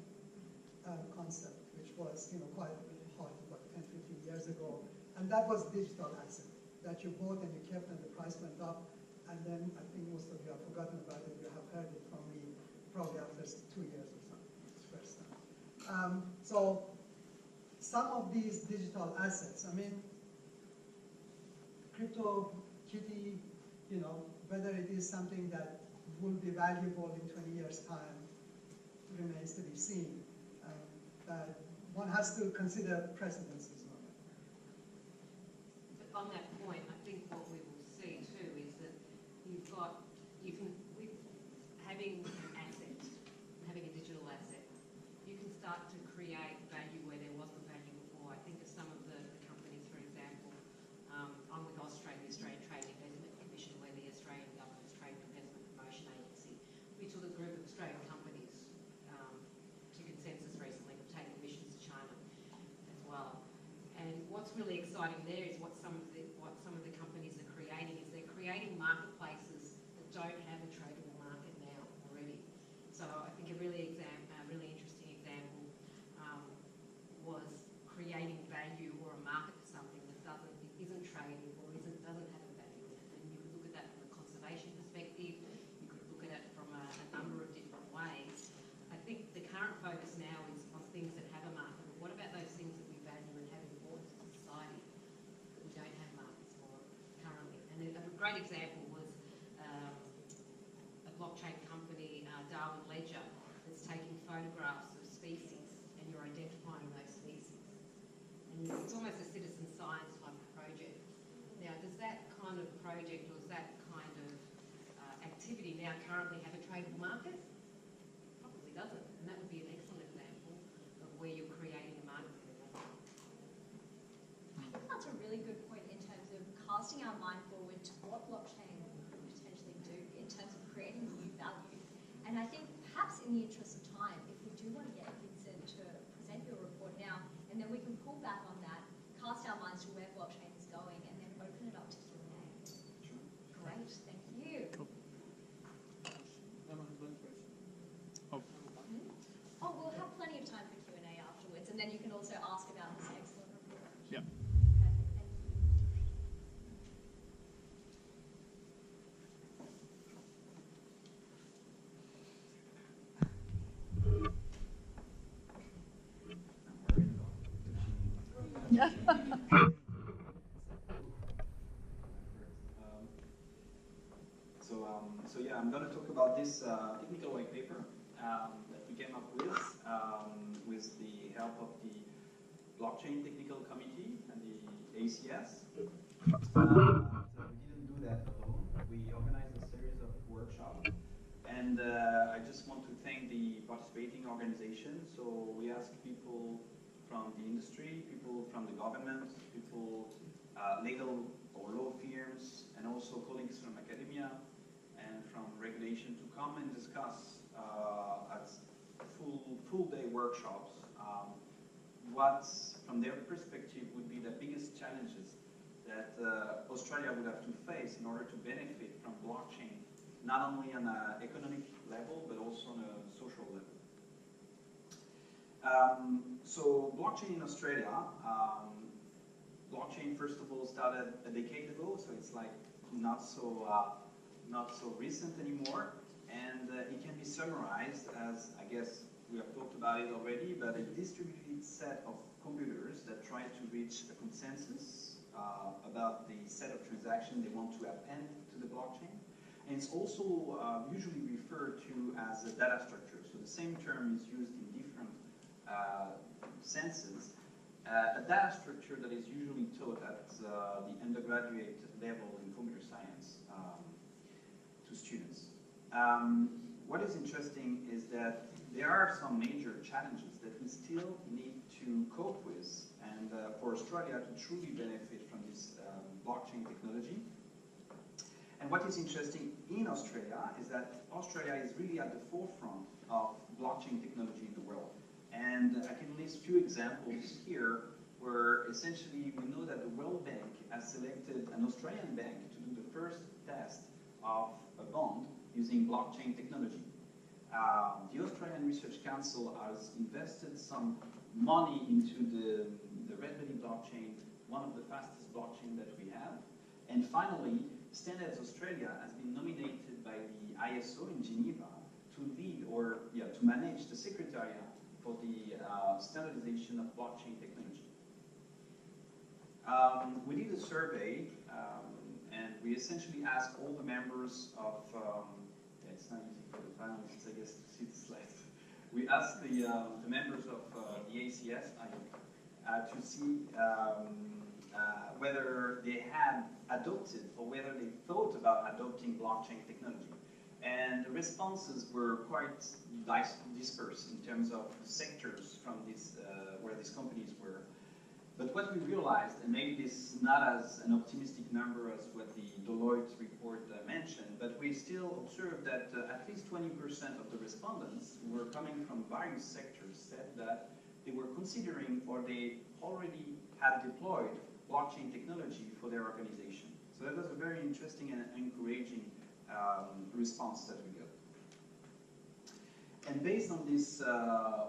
concept, which was quite hot about 10, 15 years ago. And that was digital asset that you bought and you kept and the price went up. And then I think most of you have forgotten about it. You have heard it from me probably after 2 years or something. It's the first time. So some of these digital assets, I mean, crypto kitty, whether it is something that will be valuable in 20 years' time remains to be seen. But one has to consider precedences. But on that point, I think what we will see too is that with having an asset, having a digital asset, you can start to create value where there wasn't value before. I think of some of the companies, for example, I'm with Austrade, the Australian Trade and Investment Commission, where the Australian Government's Trade and Investment Promotion Agency. We took a group of Australian companies to consensus recently to take emissions to China as well. And what's really exciting there is what some of the companies are creating is they're creating marketplaces that don't have a tradable market now already. So I think a really interesting example was creating value or a market for something that isn't tradable or doesn't have a value in it. And you could look at that from a conservation perspective. You could look at it from a number of different ways. I think the current focus now is on things that have a market. But what about those things that we value and have importance to society that we don't have markets for currently? And a great example was a blockchain company, Darwin Ledger, that's taking photographs of species and you're identifying those species. And it's almost a citizen science type of project. Now, does that kind of project or does that kind of activity now currently have a tradable market? Probably doesn't. And that would be an excellent example of where you're creating a market for that. I think that's a really good point in terms of casting our mind forward to what blockchain could potentially do in terms of creating new value. And I think perhaps in the interest of time, if we do want to get Vincent to present your report now, and then we can pull back on that, cast our minds to where blockchain is going, and then open it up to Q&A. Great, thank you. Oh, we'll have plenty of time for Q&A afterwards, and then you can also ask about this excellent report. Yeah. Perfect, thank you. So yeah, I'm going to talk about this technical white paper that we came up with the help of the Blockchain Technical Committee and the ACS. So we didn't do that alone. We organized a series of workshops, and I just want to thank the participating organizations. So we asked people from the industry, people from the government, people, legal or law firms, and also colleagues from academia and from regulation to come and discuss at full day workshops what, from their perspective, would be the biggest challenges that Australia would have to face in order to benefit from blockchain, not only on an economic level, but also on a social level. So blockchain in Australia, blockchain first of all started a decade ago, so it's like not so recent anymore, and it can be summarized as, I guess we have talked about it already, but a distributed set of computers that try to reach a consensus about the set of transactions they want to append to the blockchain. And it's also usually referred to as a data structure. So the same term is used in different senses. A data structure that is usually taught at the undergraduate level in computer science to students. What is interesting is that there are some major challenges that we still need to cope with, and for Australia to truly benefit from this blockchain technology. And what is interesting in Australia is that Australia is really at the forefront of blockchain technology in the world. And I can list a few examples here where essentially we know that the World Bank has selected an Australian bank to do the first test of a bond using blockchain technology. The Australian Research Council has invested some money into the Raspberry blockchain, one of the fastest blockchain that we have. And finally, Standards Australia has been nominated by the ISO in Geneva to lead or to manage the secretariat for the standardization of blockchain technology. We did a survey and we essentially asked all the members of, it's not easy for the panelists, I guess, to see the slides. We asked the members of the ACS to see whether they had adopted or whether they thought about adopting blockchain technology. And the responses were quite dispersed in terms of sectors from this, where these companies were. But what we realized, and maybe this is not as an optimistic number as what the Deloitte report mentioned, but we still observed that at least 20% of the respondents who were coming from various sectors said that they were considering or they already had deployed blockchain technology for their organization. So that was a very interesting and encouraging response that we got. And based on this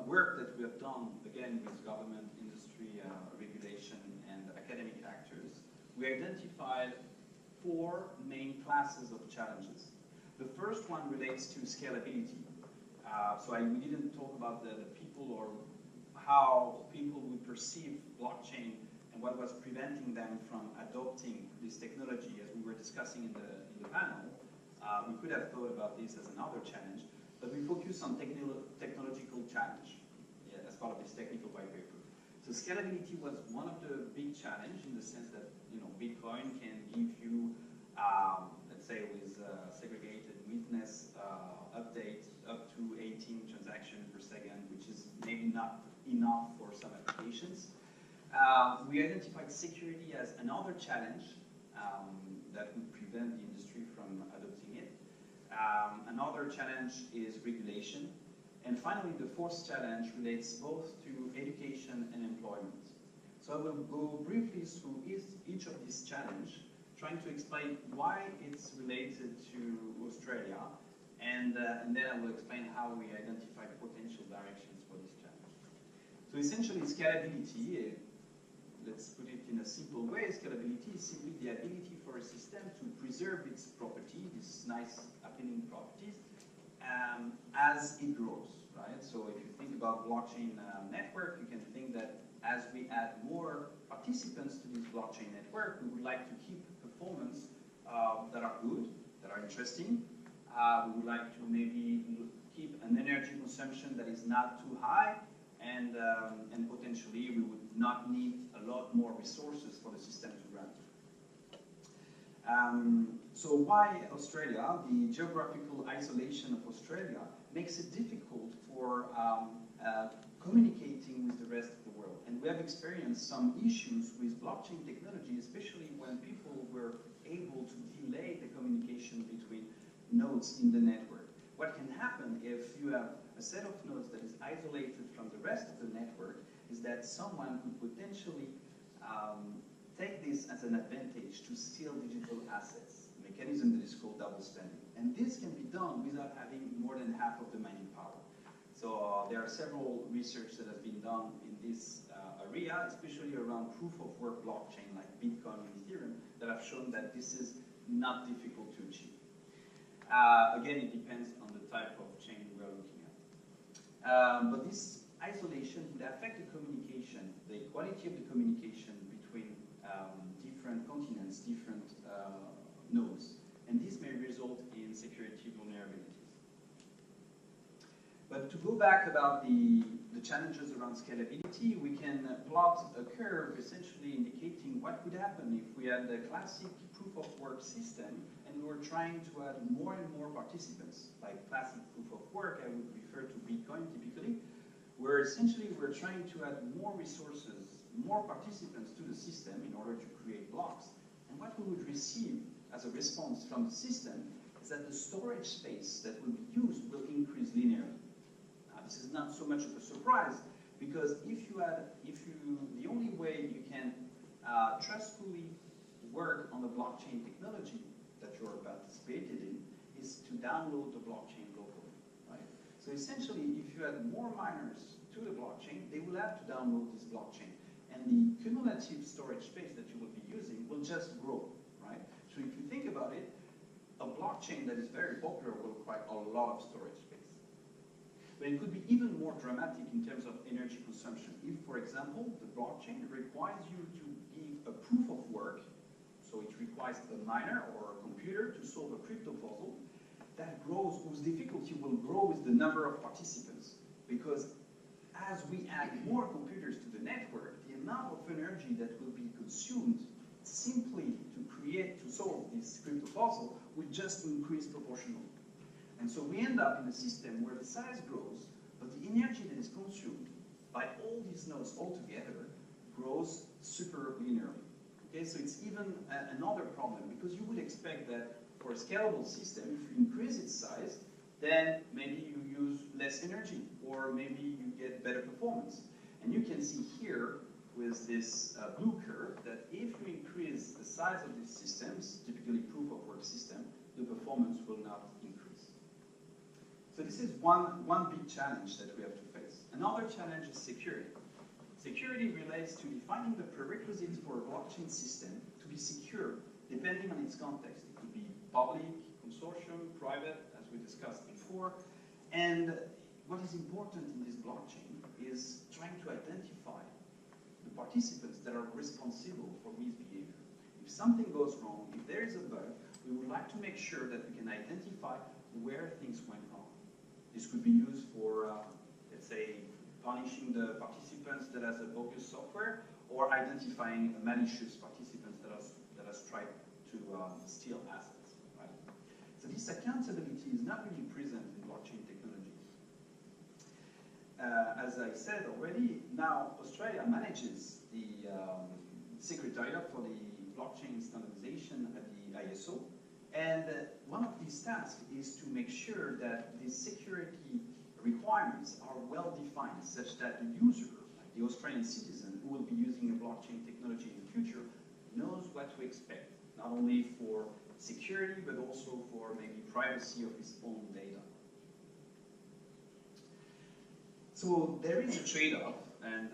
work that we have done, again, with government, industry, regulation, and academic actors, we identified 4 main classes of challenges. The first one relates to scalability. We didn't talk about the people or how people would perceive blockchain and what was preventing them from adopting this technology, as we were discussing in the panel. We could have thought about this as another challenge, but we focus on technological challenge as part of this technical white paper. So scalability was one of the big challenges in the sense that Bitcoin can give you, let's say, with segregated witness update up to 18 transactions per second, which is maybe not enough for some applications. We identified security as another challenge that would prevent the industry from adopting it. Another challenge is regulation. And finally, the 4th challenge relates both to education and employment. So I will go briefly through each of these challenges, trying to explain why it's related to Australia, and then I will explain how we identify potential directions for this challenge. So essentially, scalability, let's put it in a simple way, scalability is simply the ability for a system to preserve its property, these nice appealing properties, as it grows, right? So if you think about blockchain network, you can think that as we add more participants to this blockchain network, we would like to keep performance that are good, that are interesting. We would like to maybe keep an energy consumption that is not too high, and potentially we would not need a lot more resources for the system to run. So why Australia? The geographical isolation of Australia makes it difficult for communicating with the rest of the world. And we have experienced some issues with blockchain technology, especially when people were able to delay the communication between nodes in the network. What can happen if you have a set of nodes that is isolated from the rest of the network is that someone could potentially take this as an advantage to steal digital assets, a mechanism that is called double spending. And this can be done without having more than half of the mining power. So there are several research that has been done in this area, especially around proof-of-work blockchain like Bitcoin and Ethereum, that have shown that this is not difficult to achieve. Again, it depends on the type of chain we are looking at. But this isolation would affect the communication, the quality of the communication between different continents, different nodes. And this may result in vulnerabilities. But to go back about the challenges around scalability, we can plot a curve essentially indicating what would happen if we had a classic proof-of-work system and we were trying to add more and more participants. By classic proof-of-work, I would refer to Bitcoin typically, where essentially we're trying to add more resources, more participants to the system in order to create blocks. And what we would receive as a response from the system is that the storage space that will be used will increase linearly. This is not so much of a surprise, because the only way you can trustfully work on the blockchain technology that you're participated in is to download the blockchain locally, right? So essentially, if you add more miners to the blockchain, they will have to download this blockchain, and the cumulative storage space that you will be using will just grow, right? So if you think about it, a blockchain that is very popular will require a lot of storage space. But it could be even more dramatic in terms of energy consumption. If, for example, the blockchain requires you to give a proof of work, so it requires a miner or a computer to solve a crypto puzzle, that grows, whose difficulty will grow with the number of participants. Because as we add more computers to the network, the amount of energy that will be consumed simply to solve this crypto puzzle will just increase proportionally. And so we end up in a system where the size grows, but the energy that is consumed by all these nodes altogether grows super linearly. Okay, so it's even another problem, because you would expect that for a scalable system, if you increase its size, then maybe you use less energy, or maybe you get better performance. And you can see here with this blue curve that if you increase the size of these systems, typically proof-of-work system, the performance will not increase. So this is one big challenge that we have to face. Another challenge is security. Security relates to defining the prerequisites for a blockchain system to be secure, depending on its context. It could be public, consortium, private, as we discussed before. And what is important in this blockchain is trying to identify the participants that are responsible for misbehavior. If something goes wrong, if there is a bug, we would like to make sure that we can identify where things went wrong. This could be used for, let's say, punishing the participants that has a bogus software, or identifying a malicious participants that has tried to steal assets. Right? So this accountability is not really present in blockchain technology. As I said already, now Australia manages the Secretariat for the Blockchain Standardization at the ISO. And one of these tasks is to make sure that the security requirements are well defined, such that the user, like the Australian citizen who will be using a blockchain technology in the future, knows what to expect, not only for security, but also for maybe privacy of his own data. So there is a trade-off, and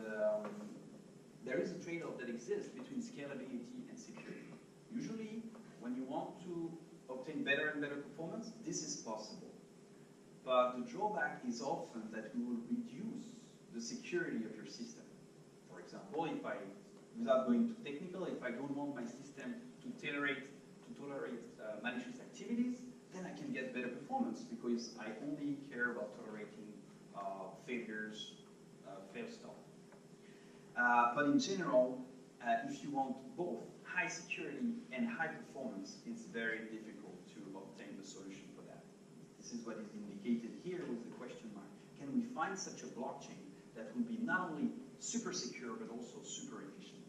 there is a trade-off that exists between scalability and security. Usually, when you want to obtain better and better performance, this is possible. But the drawback is often that we will reduce the security of your system. For example, without going too technical, if I don't want my system to tolerate malicious activities, then I can get better performance because I only care about tolerating failures, fail stuff. But in general, if you want both high security and high performance, it's very difficult to obtain the solution for that. This is what is indicated here with the question mark. Can we find such a blockchain that will be not only super secure, but also super efficient?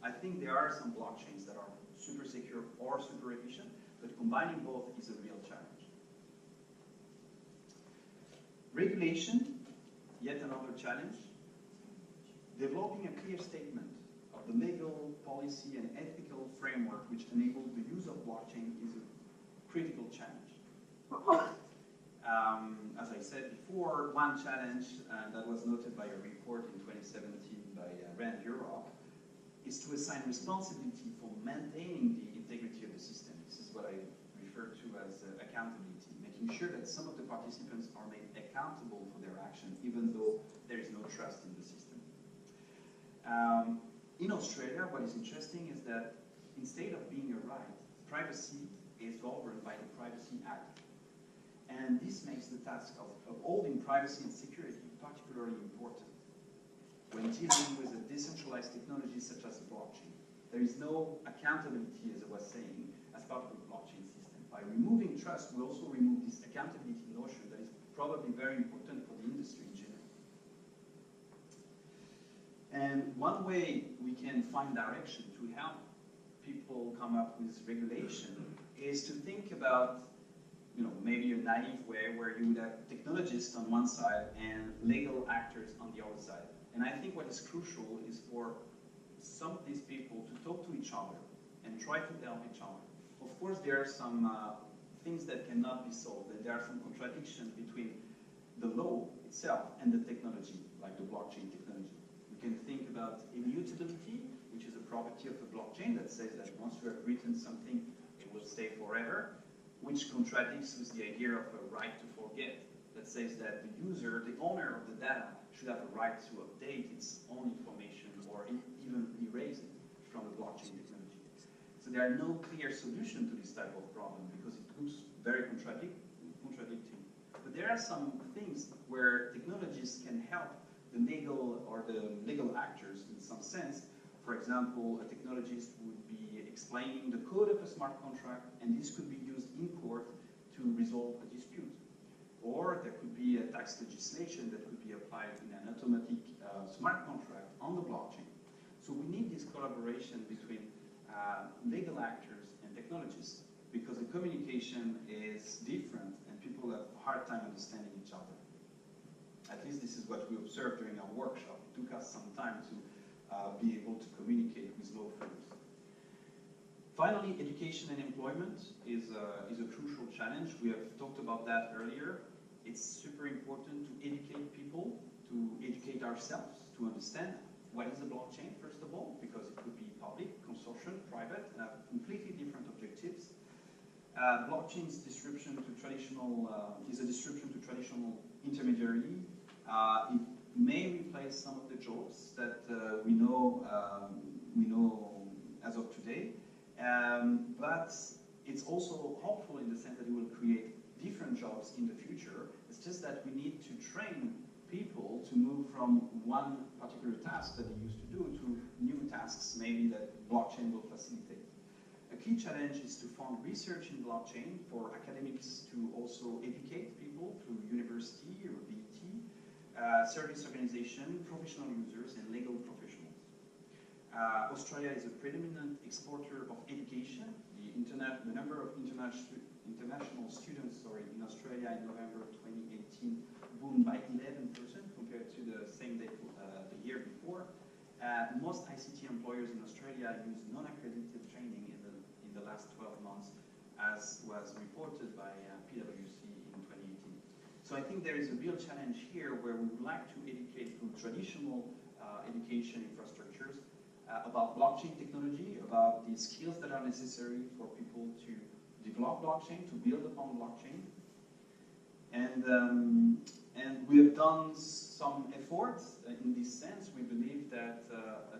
I think there are some blockchains that are super secure or super efficient, but combining both is a real challenge. Regulation, yet another challenge. Developing a clear statement of the legal, policy, and ethical framework which enables the use of blockchain is a critical challenge. As I said before, one challenge that was noted by a report in 2017 by Rand Europe is to assign responsibility for maintaining the integrity of the system. This is what I refer to as accountability, making sure that some of the participants are made accountable for their action, even though there is no trust in the system. In Australia, what is interesting is that instead of being a right, privacy is governed by the Privacy Act. and this makes the task of upholding privacy and security particularly important when dealing with a decentralized technology such as the blockchain. There is no accountability, as I was saying, as part of the blockchain system. By removing trust, we also remove this accountability notion that is probably very important for the industry in general. And one way we can find direction to help people come up with regulation is to think about, maybe a naive way where you would have technologists on one side and legal actors on the other side. And I think what is crucial is for some of these people to talk to each other and try to help each other. Of course, there are some things that cannot be solved, and there are some contradictions between the law itself and the technology, like the blockchain technology. We can think about immutability, which is a property of the blockchain that says that once you have written something, it will stay forever, which contradicts with the idea of a right to forget, that says that the user, the owner of the data, should have a right to update its own information or even erase it from the blockchain technology. So there are no clear solutions to this type of problem because it looks very contradicting. But there are some things where technologies can help the legal actors in some sense. For example, a technologist would be explaining the code of a smart contract, and this could be used in court to resolve a dispute. Or there could be a tax legislation that could be applied in an automatic smart contract on the blockchain. So we need this collaboration between legal actors and technologists because the communication is different and people have a hard time understanding each other. At least this is what we observed during our workshop. It took us some time to be able to communicate with law firms. Finally, education and employment is a crucial challenge. We have talked about that earlier. It's super important to educate people, to educate ourselves, to understand what is a blockchain, first of all, because it could be public, consortium, private, and have completely different objectives. Blockchain's disruption to traditional is a disruption to traditional intermediary. It may replace some of the jobs that we know as of today, but it's also hopeful in the sense that it will create different jobs in the future. It's just that we need to train people to move from one particular task that they used to do to new tasks, maybe that blockchain will facilitate. A key challenge is to fund research in blockchain for academics to also educate people through university or BET, service organization, professional users, and legal professionals. Australia is a predominant exporter of education. The number of international students in Australia in November 2018 boomed by 11% compared to the same date the year before. Most ICT employers in Australia use non-accredited training in the last 12 months, as was reported by PwC in 2018. So I think there is a real challenge here where we would like to educate through traditional education infrastructures about blockchain technology, about the skills that are necessary for people to develop blockchain, to build upon blockchain. And we have done some efforts in this sense. We believe that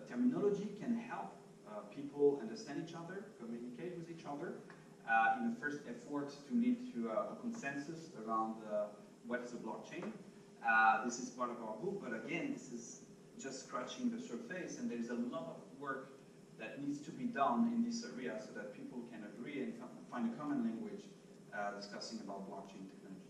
terminology can help people understand each other, communicate with each other, in the first effort to lead to a consensus around what is a blockchain. This is part of our book, but again, this is just scratching the surface, and there is a lot of work that needs to be done in this area so that people can agree and find a common language discussing about blockchain technology.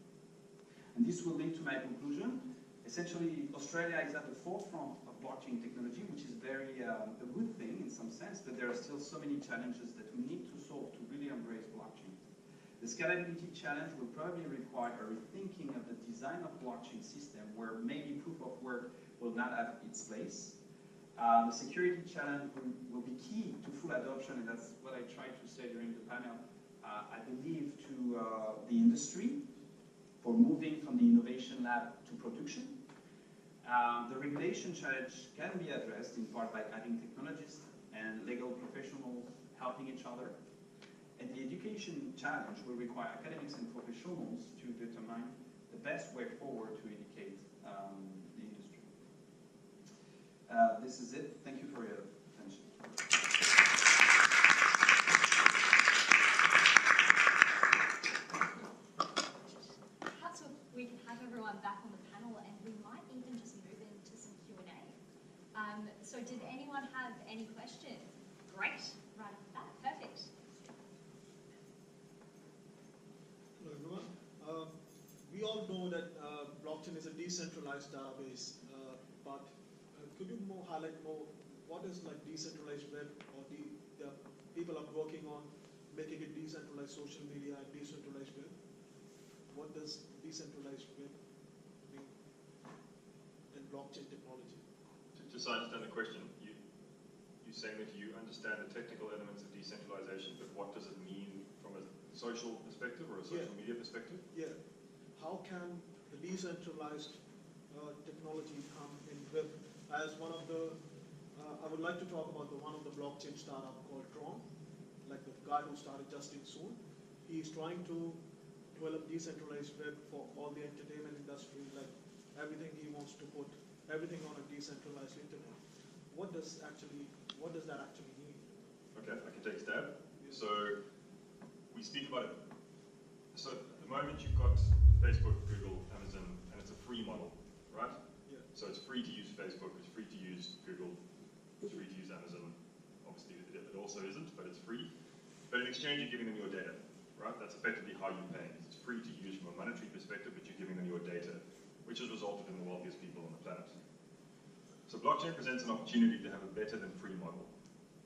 And this will lead to my conclusion. Essentially, Australia is at the forefront of blockchain technology, which is very a good thing in some sense, but there are still so many challenges that we need to solve to really embrace blockchain. The scalability challenge will probably require a rethinking of the design of blockchain system where maybe proof of work will not have its place. The security challenge will be key to full adoption, and that's what I tried to say during the panel. I believe to the industry for moving from the innovation lab to production. The regulation challenge can be addressed in part by having technologists and legal professionals helping each other. And the education challenge will require academics and professionals to determine the best way forward to educate the industry. This is it. Thank you for your attention. everyone back on the panel, and we might even just move into some Q&A. So did anyone have any questions? Great, right off the bat, perfect. Hello everyone. We all know that blockchain is a decentralized database, but could you highlight more what is like decentralized web, or the people are working on making it decentralized social media and decentralized web? What does decentralized web mean in blockchain technology? Just so I understand the question, you're saying that you understand the technical elements of decentralization, but what does it mean from a social perspective or a social media perspective? Yeah. How can the decentralized technology come in web? As one of the, I would like to talk about one of the blockchain startup called Tron, like the guy who started Justin Soon. He's trying to develop decentralized web for all the entertainment industry, like everything he wants to put everything on a decentralized internet. What does that actually mean? Okay, I can take a stab. Yeah. So we speak about it. So at the moment you've got Facebook, Google, Amazon, and it's a free model, right? Yeah. So it's free to use Facebook, it's free to use Google, it's free to use Amazon. Obviously it also isn't, but it's free. But in exchange you're giving them your data, right? That's effectively how you pay. It's free to use from a monetary perspective, but you're giving them your data, which has resulted in the wealthiest people on the planet. So blockchain presents an opportunity to have a better than free model,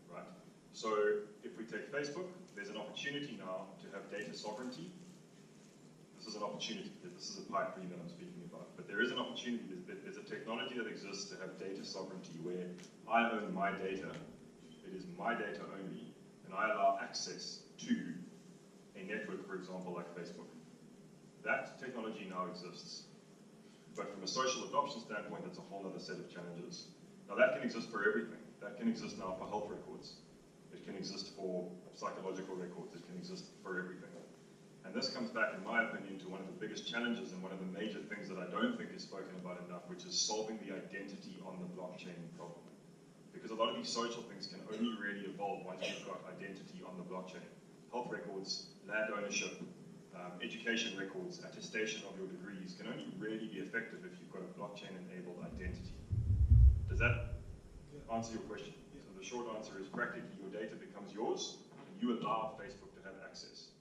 right? So if we take Facebook, there's an opportunity now to have data sovereignty. This is an opportunity. This is a pipe dream that I'm speaking about. But there is an opportunity. There's a technology that exists to have data sovereignty where I own my data. It is my data only, and I allow access to a network, for example, like Facebook. That technology now exists. But from a social adoption standpoint, that's a whole other set of challenges. Now that can exist for everything. That can exist now for health records. It can exist for psychological records. It can exist for everything. And this comes back, in my opinion, to one of the biggest challenges and one of the major things that I don't think is spoken about enough, which is solving the identity on the blockchain problem. Because a lot of these social things can only really evolve once you've got identity on the blockchain. Health records, land ownership, education records, attestation of your degrees can only really be effective if you've got a blockchain-enabled identity. Does that answer your question? Yeah. So the short answer is practically your data becomes yours, and you allow Facebook to have access.